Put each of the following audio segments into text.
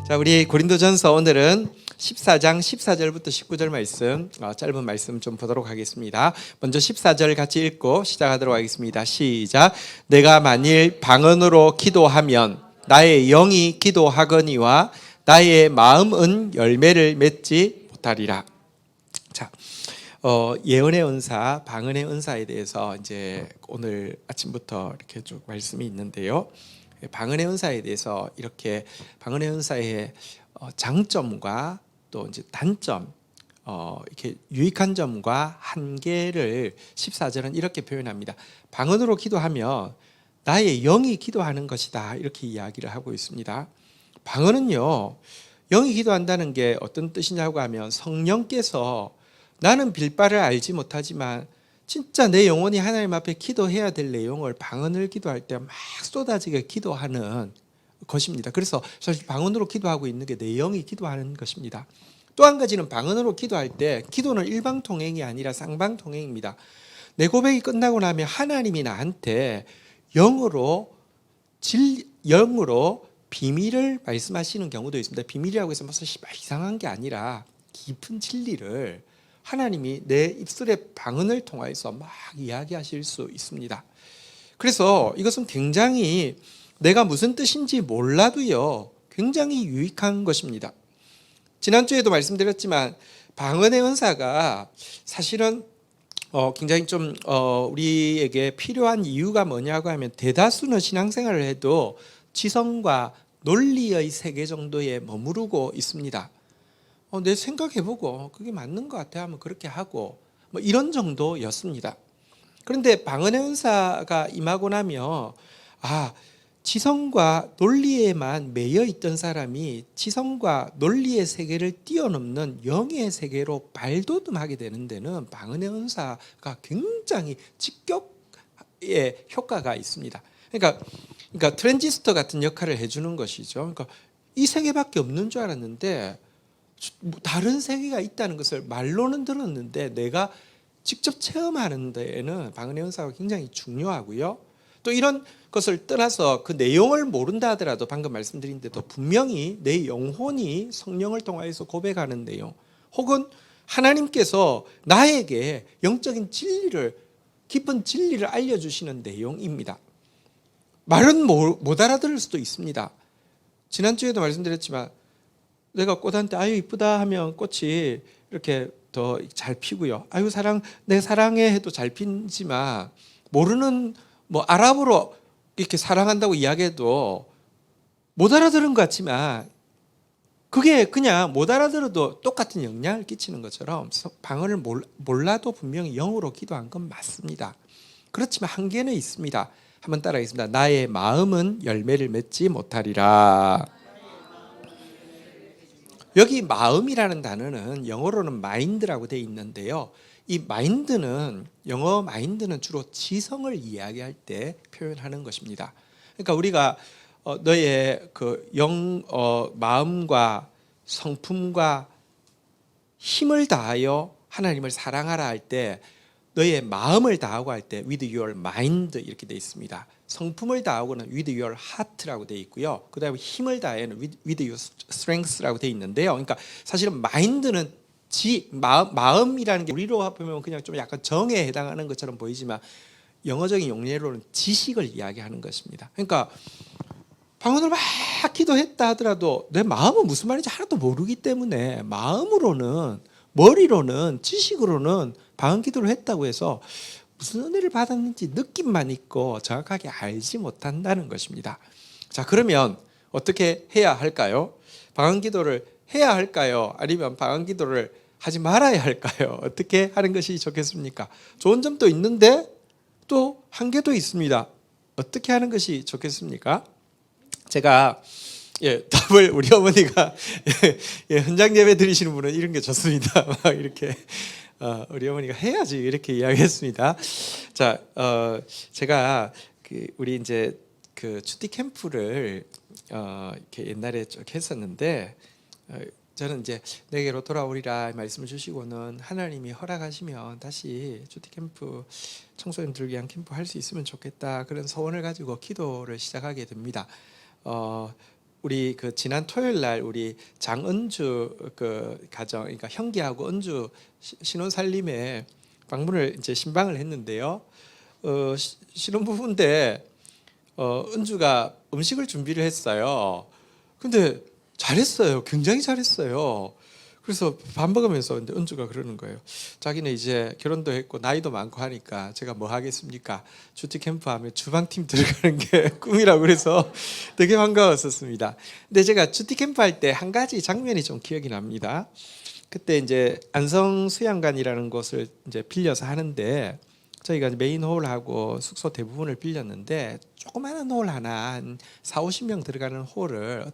자, 우리 고린도전서 오늘은 14장 14절부터 19절 말씀, 짧은 말씀 좀 보도록 하겠습니다. 먼저 14절 같이 읽고 시작하도록 하겠습니다. 시작. 내가 만일 방언으로 기도하면 나의 영이 기도하거니와 나의 마음은 열매를 맺지 못하리라. 자, 예언의 은사, 방언의 은사에 대해서 이제 오늘 아침부터 이렇게 쭉 말씀이 있는데요. 방언의 은사에 대해서 이렇게 방언의 은사의 장점과 또 이제 단점, 이렇게 유익한 점과 한계를 14절은 이렇게 표현합니다. 방언으로 기도하면 나의 영이 기도하는 것이다, 이렇게 이야기를 하고 있습니다. 방언은요, 영이 기도한다는 게 어떤 뜻이냐고 하면 성령께서 나는 빌바를 알지 못하지만 진짜 내 영혼이 하나님 앞에 기도해야 될 내용을 방언을 기도할 때 막 쏟아지게 기도하는 것입니다. 그래서 사실 방언으로 기도하고 있는 게 내 영이 기도하는 것입니다. 또 한 가지는 방언으로 기도할 때 기도는 일방통행이 아니라 쌍방통행입니다. 내 고백이 끝나고 나면 하나님이 나한테 영으로 비밀을 말씀하시는 경우도 있습니다. 비밀이라고 해서 무슨 이상한 게 아니라 깊은 진리를 하나님이 내 입술의 방언을 통해서 막 이야기하실 수 있습니다. 그래서 이것은 굉장히 내가 무슨 뜻인지 몰라도요, 굉장히 유익한 것입니다. 지난주에도 말씀드렸지만 방언의 은사가 사실은 굉장히 좀 우리에게 필요한 이유가 뭐냐고 하면 대다수는 신앙생활을 해도 지성과 논리의 세계 정도에 머무르고 있습니다. 내 생각해보고 그게 맞는 것 같아 하면 그렇게 하고 뭐 이런 정도였습니다. 그런데 방언의 은사가 임하고 나면 지성과 논리에만 매여 있던 사람이 지성과 논리의 세계를 뛰어넘는 영의 세계로 발돋움하게 되는 데는 방언의 은사가 굉장히 직격의 효과가 있습니다. 그러니까 트랜지스터 같은 역할을 해주는 것이죠. 그러니까 이 세계밖에 없는 줄 알았는데 다른 세계가 있다는 것을 말로는 들었는데 내가 직접 체험하는 데에는 방언의 은사가 굉장히 중요하고요. 또 이런 것을 떠나서 그 내용을 모른다 하더라도 방금 말씀드린 대로 분명히 내 영혼이 성령을 통해서 고백하는 내용, 혹은 하나님께서 나에게 영적인 진리를, 깊은 진리를 알려주시는 내용입니다. 말은 못 알아들을 수도 있습니다. 지난주에도 말씀드렸지만 내가 꽃한테 아유 이쁘다 하면 꽃이 이렇게 더 잘 피고요. 아유 내 사랑해 해도 잘 피지만 모르는 아랍어로 이렇게 사랑한다고 이야기해도 못 알아들은 것 같지만 그게 그냥 못 알아들어도 똑같은 영향을 끼치는 것처럼 방언을 몰라도 분명히 영으로 기도한 건 맞습니다. 그렇지만 한계는 있습니다. 한번 따라하겠습니다. 나의 마음은 열매를 맺지 못하리라. 여기 마음이라는 단어는 영어로는 마인드라고 되어 있는데요. 이 마인드는, 영어 마인드는 주로 지성을 이야기할 때 표현하는 것입니다. 그러니까 우리가 너의 그 마음과 성품과 힘을 다하여 하나님을 사랑하라 할 때 너의 마음을 다하고 할 때 with your mind 이렇게 되어 있습니다. 성품을 다하고는 with your heart라고 되어 있고요. 그 다음에 힘을 다하는 with your strength라고 되어 있는데요. 그러니까 사실은 mind는 마음이라는 게 우리로 보면 그냥 좀 약간 정에 해당하는 것처럼 보이지만 영어적인 용례로는 지식을 이야기하는 것입니다. 그러니까 방언을 막 기도했다 하더라도 내 마음은 무슨 말인지 하나도 모르기 때문에 마음으로는, 머리로는, 지식으로는 방언 기도를 했다고 해서 무슨 은혜를 받았는지 느낌만 있고 정확하게 알지 못한다는 것입니다. 자, 그러면 어떻게 해야 할까요? 방언 기도를 해야 할까요? 아니면 방언 기도를 하지 말아야 할까요? 어떻게 하는 것이 좋겠습니까? 좋은 점도 있는데 또 한계도 있습니다. 어떻게 하는 것이 좋겠습니까? 제가 답을 우리 어머니가 현장 예배 드리시는 분은 이런 게 좋습니다. 막 이렇게 우리 어머니가 해야지 이렇게 이야기했습니다. 자, 제가 우리 이제 그 큐티 캠프를 이렇게 옛날에 쭉 했었는데 저는 이제 내게로 돌아오리라 말씀을 주시고는 하나님이 허락하시면 다시 큐티 캠프, 청소년들 위한 캠프 할 수 있으면 좋겠다, 그런 소원을 가지고 기도를 시작하게 됩니다. 우리 그 지난 토요일 날 우리 장은주 그 가정, 그러니까 형기하고 은주 신혼 살림에 방문을 이제 신방을 했는데요. 신혼부부인데 은주가 음식을 준비를 했어요. 근데 잘했어요. 굉장히 잘했어요. 그래서 밥 먹으면서 근데 은주가 그러는 거예요. 자기는 이제 결혼도 했고 나이도 많고 하니까 제가 뭐 하겠습니까? 주티 캠프 하면 주방팀 들어가는 게 꿈이라고 그래서 되게 반가웠었습니다. 근데 제가 주티 캠프 할 때 한 가지 장면이 좀 기억이 납니다. 그때 이제 안성 수양관이라는 곳을 이제 빌려서 하는데 저희가 메인 홀하고 숙소 대부분을 빌렸는데 조그마한 홀 하나 한 4, 50명 들어가는 홀을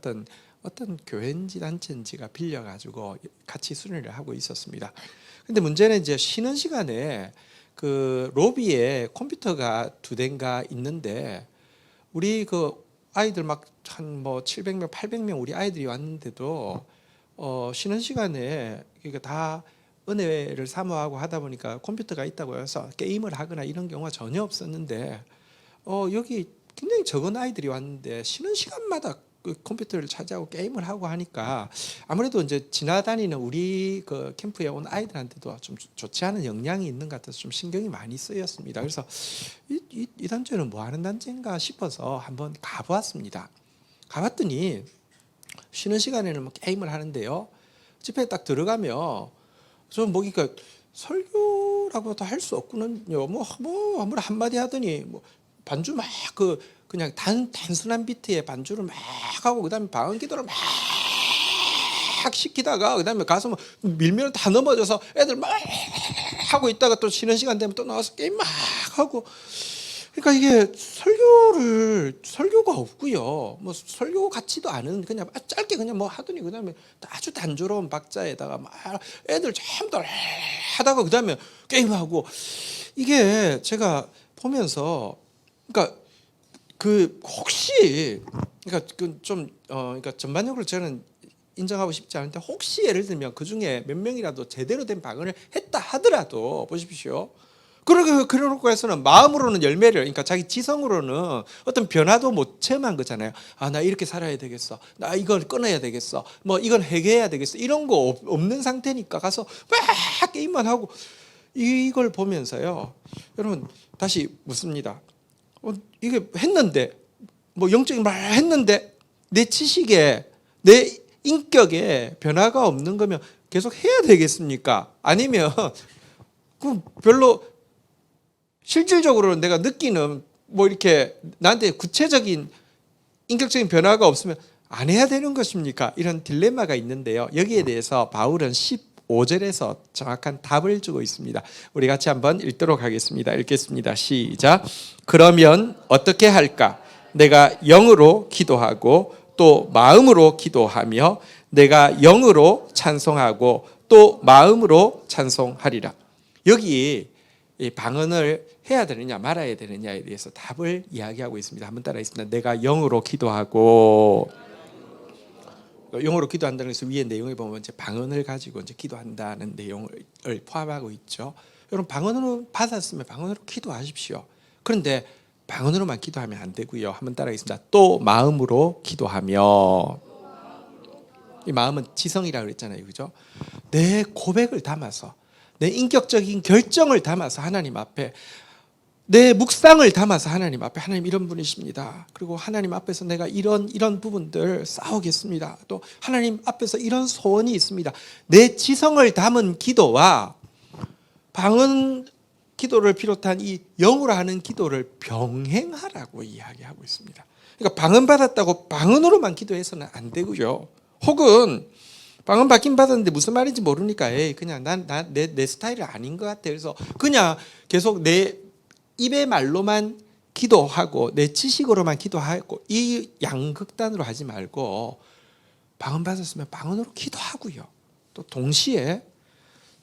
어떤 교회인지 단체인지가 빌려가지고 같이 수련을 하고 있었습니다. 근데 문제는 이제 쉬는 시간에 그 로비에 컴퓨터가 2대인가 있는데 우리 그 아이들 막 한 뭐 700명, 800명 우리 아이들이 왔는데도 쉬는 시간에 그러니까 다 은혜를 사모하고 하다 보니까 컴퓨터가 있다고 해서 게임을 하거나 이런 경우가 전혀 없었는데 여기 굉장히 적은 아이들이 왔는데 쉬는 시간마다 그 컴퓨터를 차지하고 게임을 하고 하니까 아무래도 이제 지나다니는 우리 그 캠프에 온 아이들한테도 좀 좋지 않은 영향이 있는 것 같아서 좀 신경이 많이 쓰였습니다. 그래서 이 단체는 뭐 하는 단체인가 싶어서 한번 가보았습니다. 가봤더니 쉬는 시간에는 뭐 게임을 하는데요. 집회에 딱 들어가면 좀 뭐니까 설교라고도 할 수 없군요. 뭐 아무리 한마디 하더니 뭐 반주 막 그냥 단순한 비트에 반주를 막 하고 그다음에 방언 기도를 막 시키다가 그다음에 가서 뭐 밀면 다 넘어져서 애들 막 하고 있다가 또 쉬는 시간 되면 또 나와서 게임 막 하고 그러니까 이게 설교가 없고요. 뭐 설교 같지도 않은 그냥 짧게 그냥 뭐 하더니 그다음에 아주 단조로운 박자에다가 막 애들 전부 다 하다가 그다음에 게임하고 이게 제가 보면서 그러니까 그 혹시 그러니까 그러니까 전반적으로 저는 인정하고 싶지 않은데 혹시 예를 들면 그 중에 몇 명이라도 제대로 된 방언을 했다 하더라도 보십시오. 그러고 해서는 마음으로는 열매를 그러니까 자기 지성으로는 어떤 변화도 못 체험한 거잖아요. 나 이렇게 살아야 되겠어. 나 이걸 끊어야 되겠어. 뭐 이건 해결해야 되겠어. 이런 거 없는 상태니까 가서 막 게임만 하고 이걸 보면서요. 여러분 다시 묻습니다. 이게 했는데 뭐 영적인 말 했는데 내 지식에 내 인격에 변화가 없는 거면 계속 해야 되겠습니까? 아니면 그 별로 실질적으로 내가 느끼는 뭐 이렇게 나한테 구체적인 인격적인 변화가 없으면 안 해야 되는 것입니까? 이런 딜레마가 있는데요. 여기에 대해서 바울은 15절에서 정확한 답을 주고 있습니다. 우리 같이 한번 읽도록 하겠습니다. 읽겠습니다. 시작. 그러면 어떻게 할까? 내가 영으로 기도하고 또 마음으로 기도하며 내가 영으로 찬송하고 또 마음으로 찬송하리라. 여기 이 방언을 해야 되느냐 말아야 되느냐에 대해서 답을 이야기하고 있습니다. 한번 따라하겠습니다. 내가 영으로 기도하고 영어로 기도한다는 것을 위에 내용에 보면 이제 방언을 가지고 이제 기도한다는 내용을 포함하고 있죠. 여러분 방언으로 받았으면 방언으로 기도하십시오. 그런데 방언으로만 기도하면 안 되고요. 한번 따라하겠습니다. 또 마음으로 기도하며 이 마음은 지성이라고 그랬잖아요, 그죠? 내 고백을 담아서 내 인격적인 결정을 담아서 하나님 앞에 내 묵상을 담아서 하나님 앞에 하나님 이런 분이십니다. 그리고 하나님 앞에서 내가 이런 부분들 싸우겠습니다. 또 하나님 앞에서 이런 소원이 있습니다. 내 지성을 담은 기도와 방언 기도를 비롯한 이 영으로 하는 기도를 병행하라고 이야기하고 있습니다. 그러니까 방언 받았다고 방언으로만 기도해서는 안 되고요. 혹은 방언 받긴 받았는데 무슨 말인지 모르니까 그냥 내 스타일이 아닌 것 같아. 그래서 그냥 계속 내 입의 말로만 기도하고 내 지식으로만 기도하고 이 양극단으로 하지 말고 방언 받았으면 방언으로 기도하고요. 또 동시에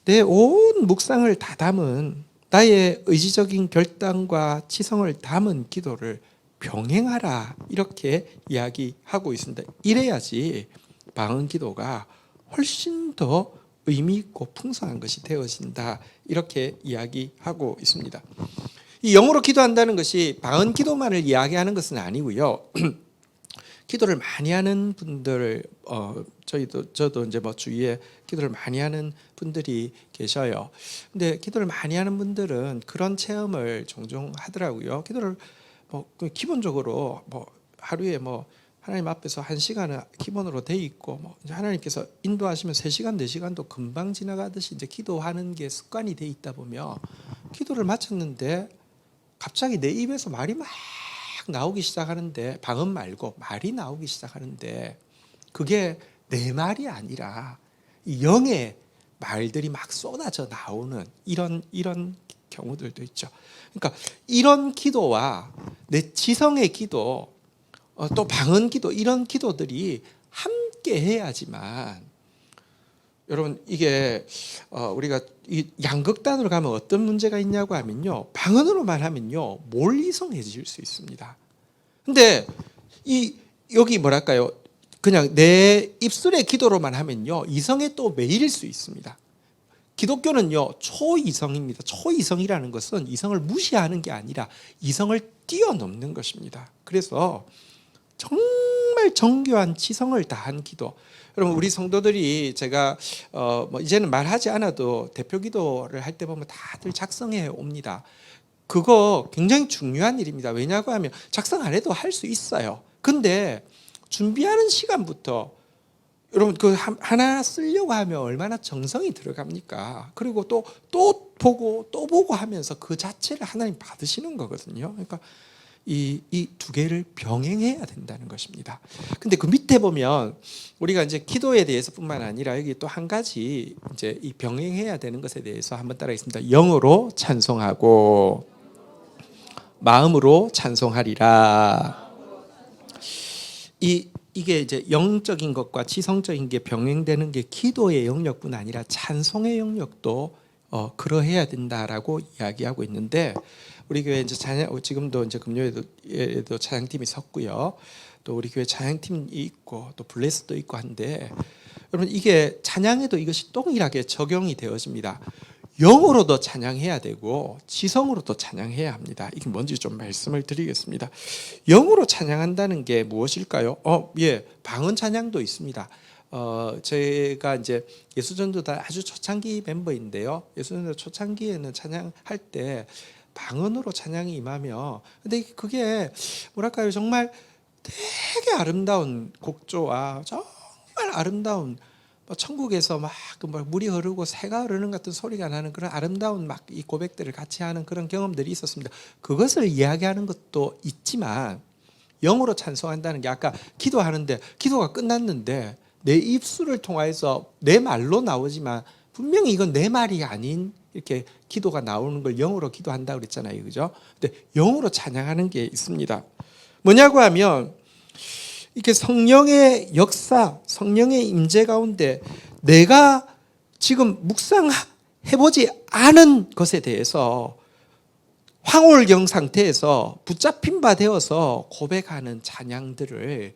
내 온 묵상을 다 담은 나의 의지적인 결단과 지성을 담은 기도를 병행하라 이렇게 이야기하고 있습니다. 이래야지 방언 기도가 훨씬 더 의미 있고 풍성한 것이 되어진다 이렇게 이야기하고 있습니다. 이 영어로 기도한다는 것이 방언 기도만을 이야기하는 것은 아니고요. 기도를 많이 하는 분들, 저도 이제 뭐 주위에 기도를 많이 하는 분들이 계셔요. 근데 기도를 많이 하는 분들은 그런 체험을 종종 하더라고요. 기도를 기본적으로 하루에 하나님 앞에서 1시간은 기본으로 돼 있고 이제 하나님께서 인도하시면 3시간, 4시간도 금방 지나가듯이 이제 기도하는 게 습관이 돼 있다 보면 기도를 마쳤는데 갑자기 내 입에서 말이 막 나오기 시작하는데, 방언 말고 말이 나오기 시작하는데 그게 내 말이 아니라 영의 말들이 막 쏟아져 나오는 이런 경우들도 있죠. 그러니까 이런 기도와 내 지성의 기도, 또 방언 기도, 이런 기도들이 함께 해야지만, 여러분 이게 우리가 이 양극단으로 가면 어떤 문제가 있냐고 하면요, 방언으로만 하면요 몰이성해질 수 있습니다. 근데 여기 뭐랄까요, 그냥 내 입술의 기도로만 하면요 이성에 또 매일 수 있습니다. 기독교는요 초이성입니다. 초이성이라는 것은 이성을 무시하는 게 아니라 이성을 뛰어넘는 것입니다. 그래서 정말 정교한 지성을 다한 기도. 여러분 우리 성도들이 제가 이제는 말하지 않아도 대표 기도를 할 때 보면 다들 작성해 옵니다. 그거 굉장히 중요한 일입니다. 왜냐고 하면 작성 안 해도 할 수 있어요. 근데 준비하는 시간부터 여러분 그 하나 쓰려고 하면 얼마나 정성이 들어갑니까? 그리고 또 보고 하면서 그 자체를 하나님 받으시는 거거든요. 그러니까 이 두 개를 병행해야 된다는 것입니다. 근데 그 밑에 보면 우리가 이제 기도에 대해서뿐만 아니라 여기 또 한 가지 이제 이 병행해야 되는 것에 대해서 한번 따라하겠습니다. 영으로 찬송하고 마음으로 찬송하리라. 이게 이제 영적인 것과 지성적인 게 병행되는 게 기도의 영역뿐 아니라 찬송의 영역도 그러해야 된다라고 이야기하고 있는데, 우리 교회 이제 지금도 이제 금요일에도 찬양팀이 섰고요. 또 우리 교회 찬양팀이 있고 또 블레스도 있고 한데, 여러분 이게 찬양에도 이것이 동일하게 적용이 되어집니다. 영으로도 찬양해야 되고 지성으로도 찬양해야 합니다. 이게 뭔지 좀 말씀을 드리겠습니다. 영으로 찬양한다는 게 무엇일까요? 방언 찬양도 있습니다. 제가 이제 예수전도단 아주 초창기 멤버인데요. 예수전도 초창기에는 찬양할 때 방언으로 찬양이 임하며, 근데 그게 뭐랄까요, 정말 되게 아름다운 곡조와 정말 아름다운 천국에서 막 물이 흐르고 새가 흐르는 같은 소리가 나는 그런 아름다운 막 이 고백들을 같이 하는 그런 경험들이 있었습니다. 그것을 이야기하는 것도 있지만, 영으로 찬송한다는 게 아까 기도하는데 기도가 끝났는데 내 입술을 통해서 내 말로 나오지만 분명히 이건 내 말이 아닌 이렇게 기도가 나오는 걸 영으로 기도한다고 그랬잖아요. 그죠? 근데 영으로 찬양하는 게 있습니다. 뭐냐고 하면 이렇게 성령의 역사, 성령의 임재 가운데 내가 지금 묵상해보지 않은 것에 대해서 황홀경 상태에서 붙잡힌 바 되어서 고백하는 찬양들을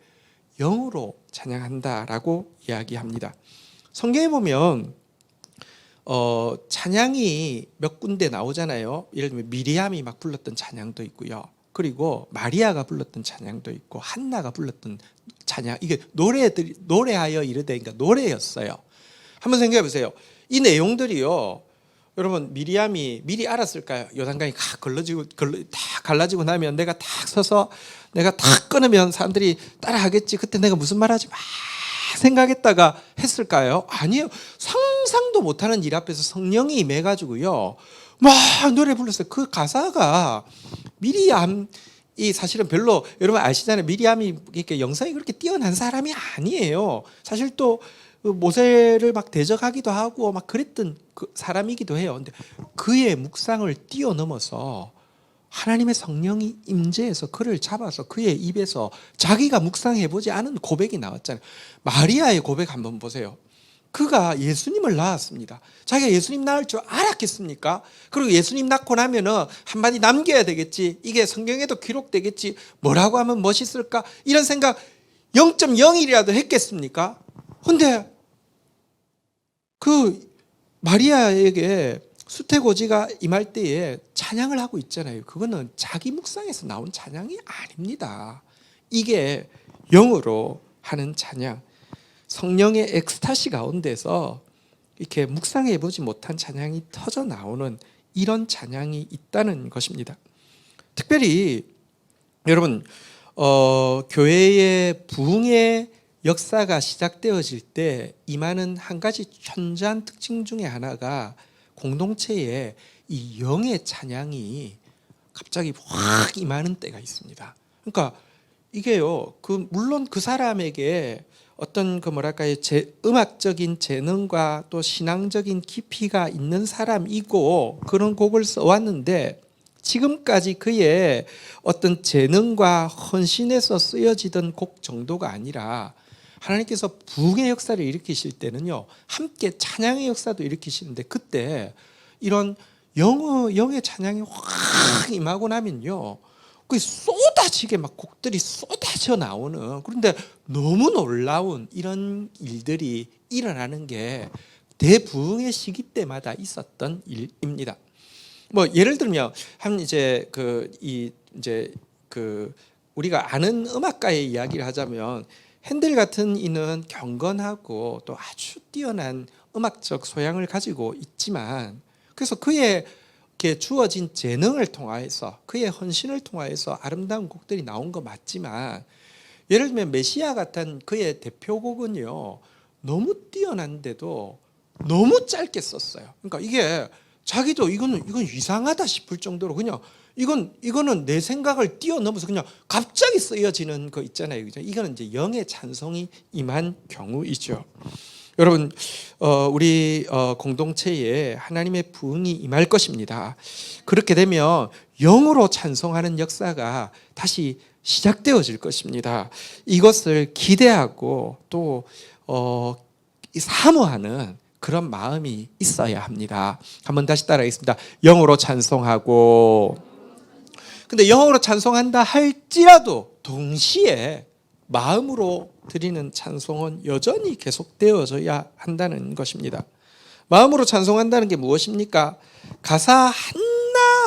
영으로 찬양한다라고 이야기합니다. 성경에 보면 찬양이 몇 군데 나오잖아요. 예를 들면 미리암이 막 불렀던 찬양도 있고요. 그리고 마리아가 불렀던 찬양도 있고 한나가 불렀던 찬양, 이게 노래하여 이르되, 그러니까 노래였어요. 한번 생각해 보세요. 이 내용들이요, 여러분 미리암이 미리 알았을까요? 요단강이 다 갈라지고 나면 내가 딱 서서 내가 딱 끊으면 사람들이 따라하겠지, 그때 내가 무슨 말하지 막 생각했다가 했을까요? 아니에요. 상상도 못하는 일 앞에서 성령이 임해가지고요 막 노래 불렀어요. 그 가사가 미리암이 사실은 별로, 여러분 아시잖아요. 미리암이 이렇게 영성이 그렇게 뛰어난 사람이 아니에요. 사실 또 모세를 막 대적하기도 하고 막 그랬던 그 사람이기도 해요. 근데 그의 묵상을 뛰어넘어서 하나님의 성령이 임재해서 그를 잡아서 그의 입에서 자기가 묵상해보지 않은 고백이 나왔잖아요. 마리아의 고백 한번 보세요. 그가 예수님을 낳았습니다. 자기가 예수님 낳을 줄 알았겠습니까? 그리고 예수님 낳고 나면은 한마디 남겨야 되겠지, 이게 성경에도 기록되겠지, 뭐라고 하면 멋있을까, 이런 생각 0.01이라도 했겠습니까? 근데 그 마리아에게 수태고지가 임할 때에 찬양을 하고 있잖아요. 그거는 자기 묵상에서 나온 찬양이 아닙니다. 이게 영으로 하는 찬양, 성령의 엑스타시 가운데서 이렇게 묵상해 보지 못한 찬양이 터져 나오는 이런 찬양이 있다는 것입니다. 특별히 여러분 교회의 부흥의 역사가 시작되어질 때 임하는 한 가지 현저한 특징 중에 하나가 공동체에 이 영의 찬양이 갑자기 확 임하는 때가 있습니다. 그러니까 이게요, 물론 그 사람에게 어떤 뭐랄까요, 음악적인 재능과 또 신앙적인 깊이가 있는 사람이고 그런 곡을 써왔는데 지금까지 그의 어떤 재능과 헌신에서 쓰여지던 곡 정도가 아니라 하나님께서 부흥의 역사를 일으키실 때는요, 함께 찬양의 역사도 일으키시는데 그때 이런 영의 찬양이 확 임하고 나면요, 그 쏟아지게 막 곡들이 쏟아져 나오는, 그런데 너무 놀라운 이런 일들이 일어나는 게 대부흥의 시기 때마다 있었던 일입니다. 뭐 예를 들면 우리가 아는 음악가의 이야기를 하자면 핸델 같은 이는 경건하고 또 아주 뛰어난 음악적 소양을 가지고 있지만, 그래서 그의 주어진 재능을 통하여서 그의 헌신을 통하여서 아름다운 곡들이 나온 거 맞지만, 예를 들면 메시아 같은 그의 대표곡은요, 너무 뛰어난데도 너무 짧게 썼어요. 그러니까 이게 자기도 이건 이상하다 싶을 정도로 그냥 이거는 내 생각을 뛰어넘어서 그냥 갑자기 쓰여지는 거 있잖아요. 그죠? 이거는 이제 영의 찬송이 임한 경우이죠. 여러분, 우리 공동체에 하나님의 부흥이 임할 것입니다. 그렇게 되면 영으로 찬송하는 역사가 다시 시작되어질 것입니다. 이것을 기대하고 또 사모하는 그런 마음이 있어야 합니다. 한번 다시 따라하겠습니다. 영으로 찬송하고, 근데 영으로 찬송한다 할지라도 동시에 마음으로 드리는 찬송은 여전히 계속되어져야 한다는 것입니다. 마음으로 찬송한다는 게 무엇입니까? 가사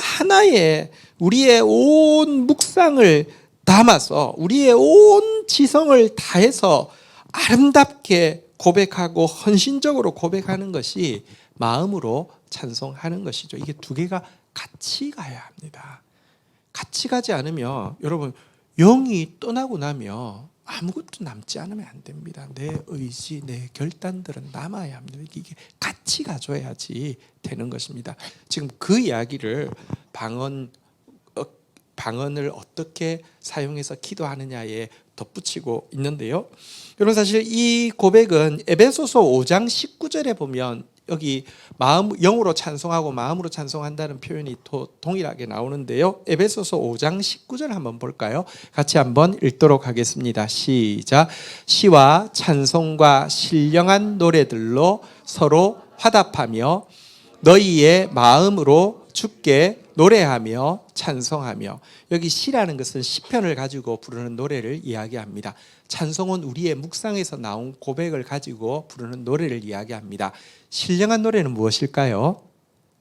하나하나에 우리의 온 묵상을 담아서 우리의 온 지성을 다해서 아름답게 고백하고 헌신적으로 고백하는 것이 마음으로 찬송하는 것이죠. 이게 두 개가 같이 가야 합니다. 같이 가지 않으면 여러분, 영이 떠나고 나면 아무것도 남지 않으면 안 됩니다. 내 의지, 내 결단들은 남아야 합니다. 이게 같이 가져야지 되는 것입니다. 지금 그 이야기를 방언을 어떻게 사용해서 기도하느냐에 덧붙이고 있는데요. 여러분, 사실 이 고백은 에베소서 5장 19절에 보면 여기 영으로 찬송하고 마음으로 찬송한다는 표현이 동일하게 나오는데요. 에베소서 5장 19절 한번 볼까요? 같이 한번 읽도록 하겠습니다. 시작. 시와 찬송과 신령한 노래들로 서로 화답하며 너희의 마음으로 주께 노래하며 찬송하며. 여기 시라는 것은 시편을 가지고 부르는 노래를 이야기합니다. 찬송은 우리의 묵상에서 나온 고백을 가지고 부르는 노래를 이야기합니다. 신령한 노래는 무엇일까요?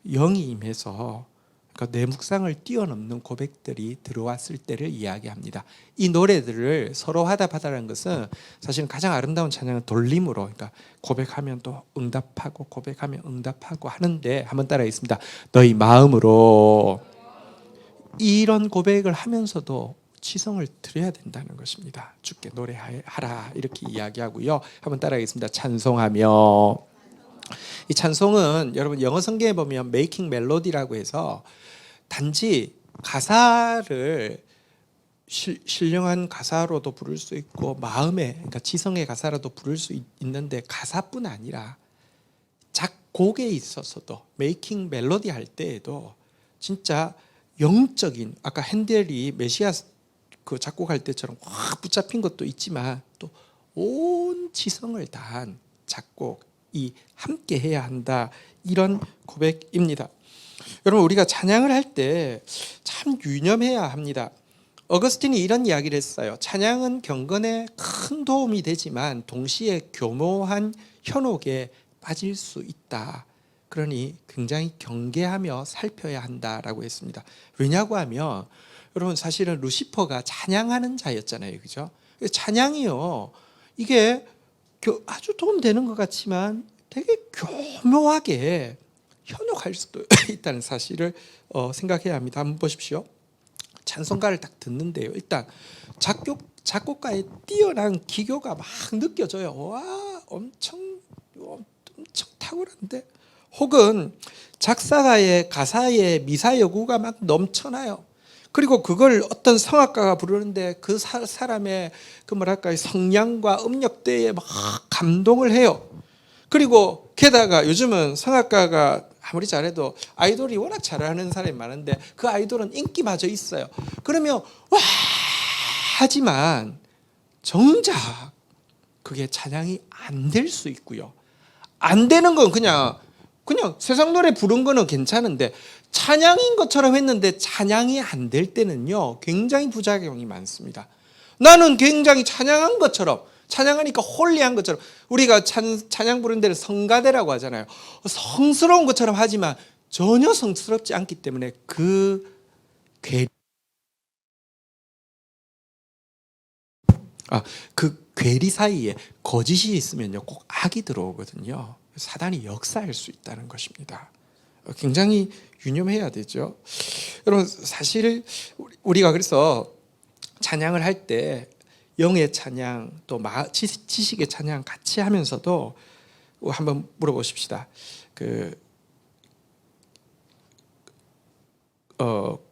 영이 임해서, 그러니까 내 묵상을 뛰어넘는 고백들이 들어왔을 때를 이야기합니다. 이 노래들을 서로 화답하다는 것은 사실은 가장 아름다운 찬양은 돌림으로, 그러니까 고백하면 또 응답하고 고백하면 응답하고 하는데, 한번 따라하겠습니다. 너희 마음으로 이런 고백을 하면서도 지성을 드려야 된다는 것입니다. 주께 노래하라 이렇게 이야기하고요. 한번 따라하겠습니다. 찬송하며. 이 찬송은 여러분 영어 성경에 보면 메이킹 멜로디라고 해서 단지 가사를 신령한 가사로도 부를 수 있고 마음의, 그러니까 지성의 가사로도 부를 수 있는데, 가사뿐 아니라 작곡에 있어서도 메이킹 멜로디 할 때에도 진짜 영적인, 아까 핸델이 메시아 그 작곡할 때처럼 확 붙잡힌 것도 있지만 또 온 지성을 다한 작곡이 함께 해야 한다, 이런 고백입니다. 여러분, 우리가 찬양을 할 때 참 유념해야 합니다. 어거스틴이 이런 이야기를 했어요. 찬양은 경건에 큰 도움이 되지만 동시에 교모한 현혹에 빠질 수 있다. 그러니 굉장히 경계하며 살펴야 한다라고 했습니다. 왜냐고 하면 여러분, 사실은 루시퍼가 찬양하는 자였잖아요. 그죠? 찬양이요. 이게 아주 도움되는 것 같지만 되게 교묘하게 현혹할 수도 있다는 사실을 생각해야 합니다. 한번 보십시오. 찬송가를 딱 듣는데요. 일단 작곡가의 뛰어난 기교가 막 느껴져요. 와, 엄청 탁월한데. 혹은 작사가의 가사에 미사 여구가 막 넘쳐나요. 그리고 그걸 어떤 성악가가 부르는데 그 사람의 그 성량과 음역대에 막 감동을 해요. 그리고 게다가 요즘은 성악가가 아무리 잘해도 아이돌이 워낙 잘하는 사람이 많은데 그 아이돌은 인기마저 있어요. 그러면 와 하지만 정작 그게 찬양이 안 될 수 있고요. 안 되는 건 그냥 세상 노래 부른 거는 괜찮은데 찬양인 것처럼 했는데 찬양이 안 될 때는요 굉장히 부작용이 많습니다. 나는 굉장히 찬양한 것처럼, 찬양하니까 홀리한 것처럼, 우리가 찬양 부르는 데를 성가대라고 하잖아요. 성스러운 것처럼 하지만 전혀 성스럽지 않기 때문에 그 괴리 사이에 거짓이 있으면요 꼭 악이 들어오거든요. 사단이 역사할 수 있다는 것입니다. 굉장히 유념해야 되죠. 여러분, 사실 우리가 그래서 찬양을 할 때 영의 찬양 또 지식의 찬양 같이 하면서도 한번 물어보십시다.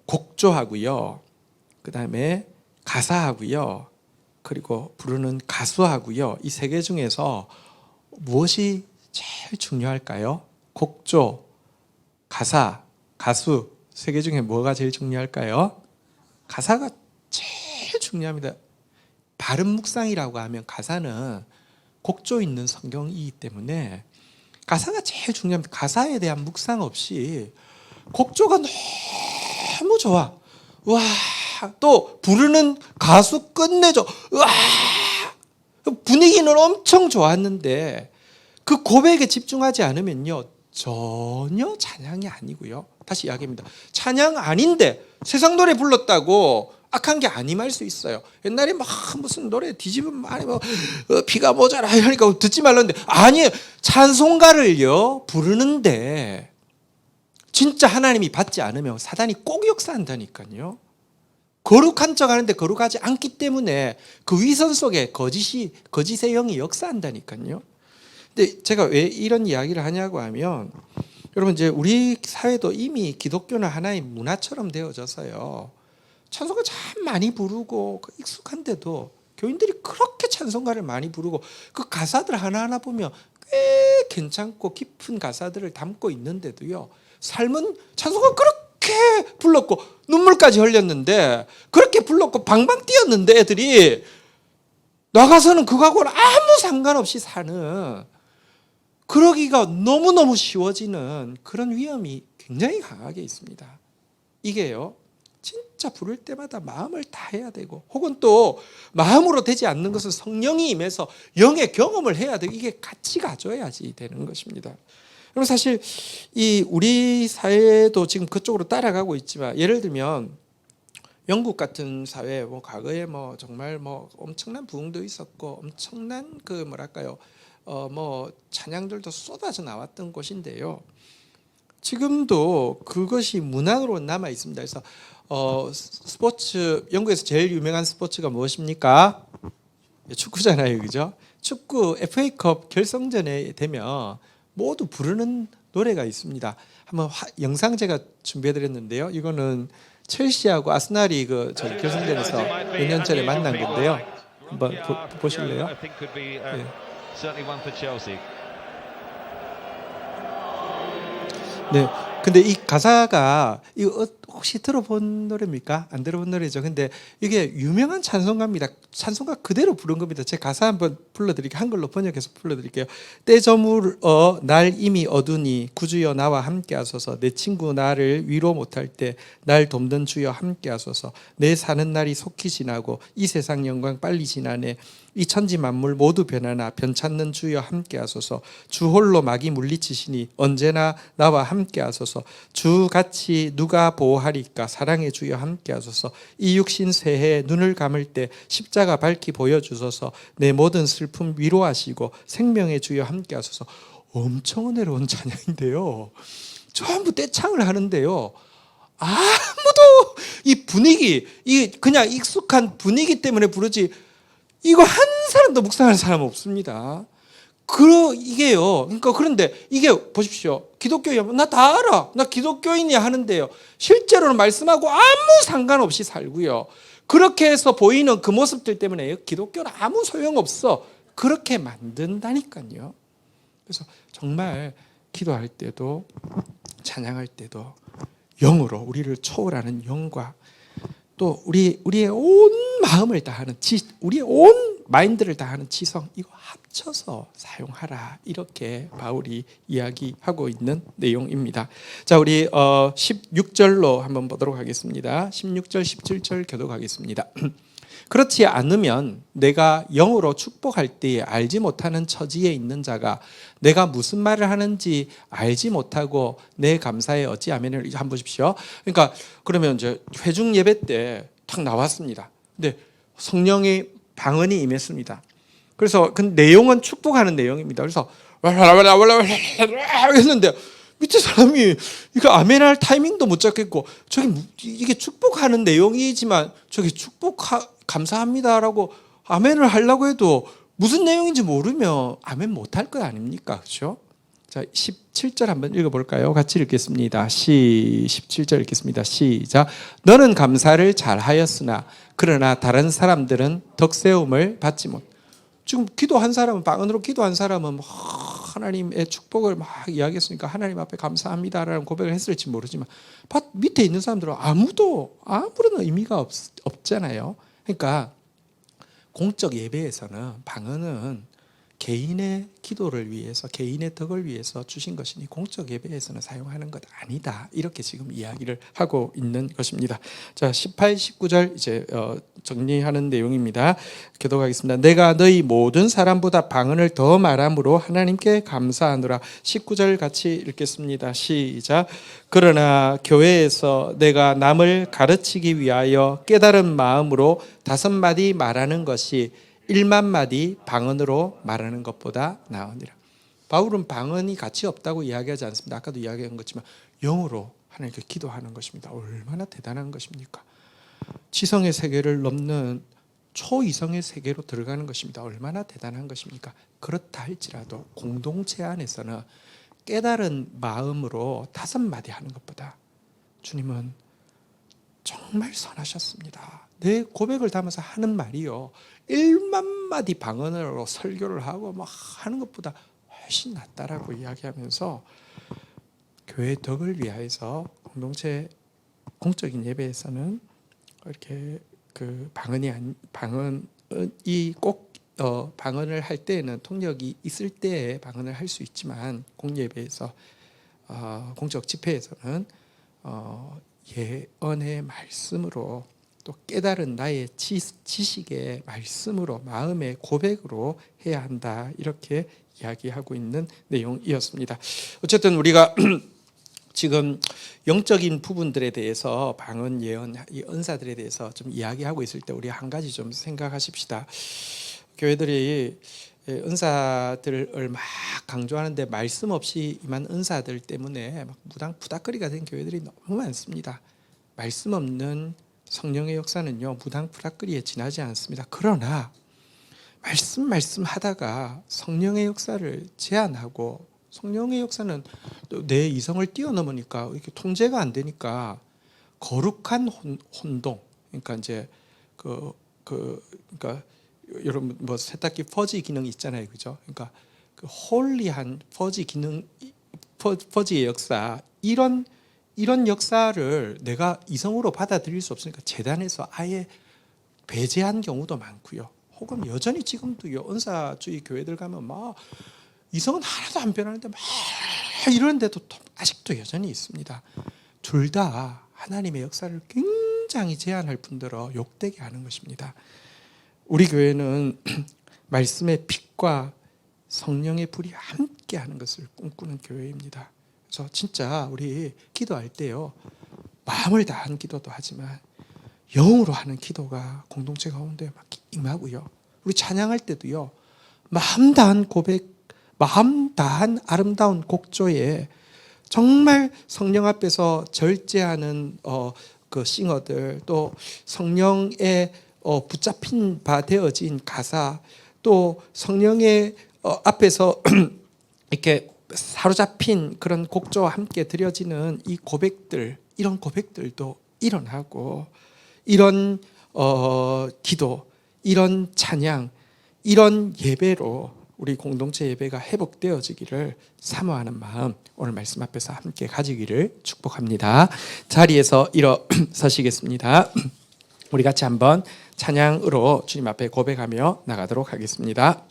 곡조하고요, 그 다음에 가사하고요, 그리고 부르는 가수하고요, 이 세 개 중에서 무엇이 제일 중요할까요? 곡조, 가사, 가수 세 개 중에 뭐가 제일 중요할까요? 가사가 제일 중요합니다. 바른 묵상이라고 하면 가사는 곡조 있는 성경이기 때문에 가사가 제일 중요합니다. 가사에 대한 묵상 없이 곡조가 너무 좋아. 와, 또 부르는 가수 끝내줘. 와, 분위기는 엄청 좋았는데 그 고백에 집중하지 않으면요 전혀 찬양이 아니고요. 다시 이야기합니다. 찬양 아닌데 세상 노래 불렀다고 악한 게 아님할 수 있어요. 옛날에 막 무슨 노래 뒤집으면 많이 비가 모자라 이러니까 듣지 말라는데 아니에요. 찬송가를요 부르는데 진짜 하나님이 받지 않으면 사단이 꼭 역사한다니까요. 거룩한 척 하는데 거룩하지 않기 때문에 그 위선 속에 거짓의 영이 역사한다니까요. 근데 제가 왜 이런 이야기를 하냐고 하면, 여러분 이제 우리 사회도 이미 기독교는 하나의 문화처럼 되어져서요. 찬송가 참 많이 부르고 익숙한데도 교인들이 그렇게 찬송가를 많이 부르고 그 가사들 하나하나 보면 꽤 괜찮고 깊은 가사들을 담고 있는데도요. 삶은 찬송가 그렇게 불렀고 눈물까지 흘렸는데 그렇게 불렀고 방방 뛰었는데 애들이 나가서는 그거하고는 아무 상관없이 사는, 그러기가 너무너무 쉬워지는 그런 위험이 굉장히 강하게 있습니다. 이게요 진짜 부를 때마다 마음을 다해야 되고, 혹은 또 마음으로 되지 않는 것은 성령이 임해서 영의 경험을 해야 되고, 이게 같이 가져야지 되는 것입니다. 그럼 사실 이 우리 사회도 지금 그쪽으로 따라가고 있지만, 예를 들면 영국 같은 사회, 과거에 정말 엄청난 부흥도 있었고 엄청난 찬양들도 쏟아져 나왔던 곳인데요. 지금도 그것이 문화로 남아 있습니다. 그래서 스포츠, 영국에서 제일 유명한 스포츠가 무엇입니까? 축구잖아요, 그죠? 축구 FA컵 결승전에 되면 모두 부르는 노래가 있습니다. 한번 영상 제가 준비해드렸는데요. 이거는 첼시하고 아스날이 결승전에서 몇 년 전에 만난 건데요. 한번 보실래요? 네. 네. 근데 이 가사가 이거 혹시 들어본 노래입니까? 안 들어본 노래죠. 근데 이게 유명한 찬송가입니다. 찬송가 그대로 부른 겁니다. 제 가사 한번 불러드릴게요. 한글로 번역해서 불러드릴게요. 때 저물어 날 이미 어두니 구주여 나와 함께 하소서. 내 친구 나를 위로 못할 때 날 돕는 주여 함께 하소서. 내 사는 날이 속히 지나고 이 세상 영광 빨리 지나네. 이 천지 만물 모두 변하나 변찮는 주여 함께 하소서. 주 홀로 마귀 물리치시니 언제나 나와 함께 하소서. 하소서. 주 같이 누가 보호하리까. 사랑의 주여 함께 하소서. 이 육신 새해 눈을 감을 때 십자가 밝히 보여주소서. 내 모든 슬픔 위로하시고 생명의 주여 함께 하소서. 엄청 은혜로운 찬양인데요, 전부 떼창을 하는데요, 아무도 이 분위기, 이 그냥 익숙한 분위기 때문에 부르지 이거 한 사람도 묵상하는 사람 없습니다. 이게요. 그러니까 그런데 이게 보십시오. 기독교인 나 다 알아. 나 기독교인이야 하는데요, 실제로는 말씀하고 아무 상관없이 살고요. 그렇게 해서 보이는 그 모습들 때문에 기독교는 아무 소용없어. 그렇게 만든다니까요. 그래서 정말 기도할 때도 찬양할 때도 영으로 우리를 초월하는 영과 또 우리의 온 마음을 다하는 우리의 온 마인드를 다하는 지성, 이거 합쳐서 사용하라, 이렇게 바울이 이야기하고 있는 내용입니다. 자, 우리 16절로 한번 보도록 하겠습니다. 16절 17절 교독하겠습니다. 그렇지 않으면 내가 영으로 축복할 때에 알지 못하는 처지에 있는 자가 내가 무슨 말을 하는지 알지 못하고 내 감사에 어찌 아멘을, 한번 보십시오. 그러니까 그러면 이제 회중 예배 때 탁 나왔습니다. 근데 성령의 방언이 임했습니다. 그래서 그 내용은 축복하는 내용입니다. 그래서 했는데 밑에 사람이 이거 아멘할 타이밍도 못 잡겠고, 이게 축복하는 내용이지만 저기 감사합니다라고 아멘을 하려고 해도 무슨 내용인지 모르면 아멘 못할 것 아닙니까? 그렇죠? 자, 17절 한번 읽어볼까요? 같이 읽겠습니다. 17절 읽겠습니다. 시작. 너는 감사를 잘하였으나 그러나 다른 사람들은 덕세움을 받지 못. 지금 기도한 사람은, 방언으로 기도한 사람은 하나님의 축복을 막 이야기했으니까 하나님 앞에 감사합니다라는 고백을 했을지 모르지만 밑에 있는 사람들은 아무런 의미가 없잖아요. 그러니까 공적 예배에서는 방언은 개인의 기도를 위해서, 개인의 덕을 위해서 주신 것이니 공적 예배에서는 사용하는 것 아니다, 이렇게 지금 이야기를 하고 있는 것입니다. 자, 18, 19절 이제 정리하는 내용입니다. 교독하겠습니다. 내가 너희 모든 사람보다 방언을 더 말함으로 하나님께 감사하노라. 19절 같이 읽겠습니다. 시작. 그러나 교회에서 내가 남을 가르치기 위하여 깨달은 마음으로 5마디 말하는 것이 1만 마디 방언으로 말하는 것보다 나으니라. 바울은 방언이 가치 없다고 이야기하지 않습니다. 아까도 이야기한 것지만 영으로 하나님께 기도하는 것입니다. 얼마나 대단한 것입니까? 지성의 세계를 넘는 초이성의 세계로 들어가는 것입니다. 얼마나 대단한 것입니까? 그렇다 할지라도 공동체 안에서는 깨달은 마음으로 5마디 하는 것보다 주님은 정말 선하셨습니다. 내 고백을 담아서 하는 말이요, 1만 마디 방언으로 설교를 하고 막 하는 것보다 훨씬 낫다라고 이야기하면서 교회 덕을 위하여서 공동체 공적인 예배에서는 이렇게 그 방언이 꼭 방언을 할 때에는 통역이 있을 때에 방언을 할 수 있지만 공예배에서 공적 집회에서는 예언의 말씀으로 또 깨달은 나의 지식의 말씀으로, 마음의 고백으로 해야 한다, 이렇게 이야기하고 있는 내용이었습니다. 어쨌든 우리가 지금 영적인 부분들에 대해서, 방언, 예언, 이 은사들에 대해서 좀 이야기하고 있을 때 우리 한 가지 좀 생각하십시다. 교회들이 은사들을 막 강조하는데 말씀 없이 임한 은사들 때문에 막 무당푸닥거리가 된 교회들이 너무 많습니다. 말씀 없는 성령의 역사는요, 무당푸닥거리에 지나지 않습니다. 그러나 말씀 하다가 성령의 역사를 제한하고, 성령의 역사는 또 내 이성을 뛰어넘으니까 이렇게 통제가 안 되니까 거룩한 혼동, 그러니까 이제 그러니까 여러분 뭐 세탁기 퍼지 기능 있잖아요, 그죠? 그러니까 그 홀리한 퍼지 기능, 퍼지의 역사, 이런 역사를 내가 이성으로 받아들일 수 없으니까 재단에서 아예 배제한 경우도 많고요. 혹은 여전히 지금도요, 은사주의 교회들 가면 막 이성은 하나도 안 변하는데 막 이러는데도 아직도 여전히 있습니다. 둘 다 하나님의 역사를 굉장히 제한할 뿐더러 욕되게 하는 것입니다. 우리 교회는 말씀의 빛과 성령의 불이 함께하는 것을 꿈꾸는 교회입니다. 그래서 진짜 우리 기도할 때요, 마음을 다한 기도도 하지만 영으로 하는 기도가 공동체 가운데 막 임하고요. 우리 찬양할 때도요, 마음 다한 고백, 마음 다한 아름다운 곡조에 정말 성령 앞에서 절제하는 그 싱어들, 또 성령에 붙잡힌 바 되어진 가사, 또 성령의 앞에서 이렇게 사로잡힌 그런 곡조와 함께 드려지는 이 고백들, 이런 고백들도 일어나고, 이런 기도, 이런 찬양, 이런 예배로 우리 공동체 예배가 회복되어지기를 사모하는 마음, 오늘 말씀 앞에서 함께 가지기를 축복합니다. 자리에서 일어서시겠습니다. 우리 같이 한번 찬양으로 주님 앞에 고백하며 나가도록 하겠습니다.